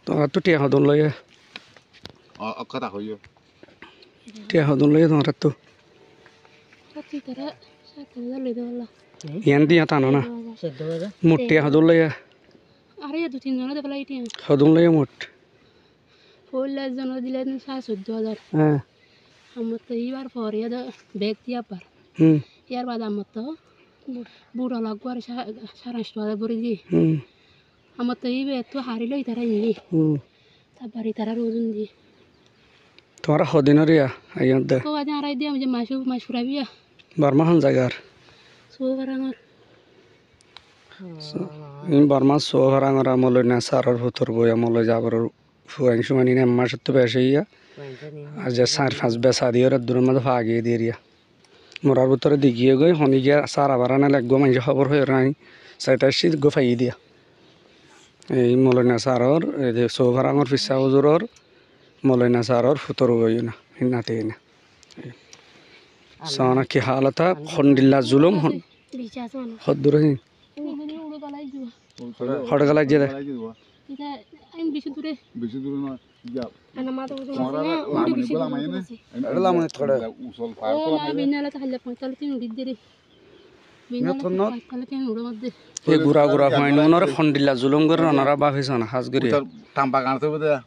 তোমরা তো টিয়া হদন লইয়া কথা কইও টিয়া হদন লইয়া তোমরা তো ইয়ান দিয়া টানো না মোট টিয়া হদন লইয়া আরে 2-3 জন দেবলাই টিয়া হদন লইয়া মোট পয়লা জন দিলেন 14,000 হ্যাঁ আমার তো এইবার পরে ব্যাগ দিয়া পার ইয়ার বাদ আমার তো বুড়ো লাগবো আর 850 ভরে দিয়ে আমার তো এই ব্যাগ তো হারিলই তারা নিয়ে তারপরে তারা ওজন দিয়ে তোমরা হদিনের ইয়া আইয়ান দে তো আজ আড়াই দিয়ে আমি যে মাছ ফুরাবিয়া বার্মা হন জায়গার সোবার আমার বার্মা সোহারাঙর আমলে না সারার ভুতর বই আমলে যাবার ফুয়াং সুমানি না মাসের তো বেশি ইয়া আর যে 4-5 বেসা দিয়ে ওরা দূরের মধ্যে আগিয়ে দিয়ে রিয়া মোরার ভিতরে দিগিয়ে গই হনি গিয়া সারা বারানা লাগবো মানুষ খবর হয়ে রাই সাইতাশি গো ফাই দিয়া এই মলনা সারর এই যে সোহারাঙর ফিসা হুজুরর মলনা সারর ফুতর গই না হিনাতে না সানা কি হালতা খন্ডিল্লা জুলুম হদ্দুর হি হড়গলা যে এটা আমি বেশি দূরে না যা ana mata udah Orang masanya lama udah ni bisa bola main ni. Adalah mana thoda. Usul far oh na binala ta halle pantal tin udah dere binala pantal tin udah madde এই গুড়া গুড়া হয় না ওনারা খন্ডিল্লা জুলুম করে ওনারা বাফিস না হাজ করি Tampak kan tu betul.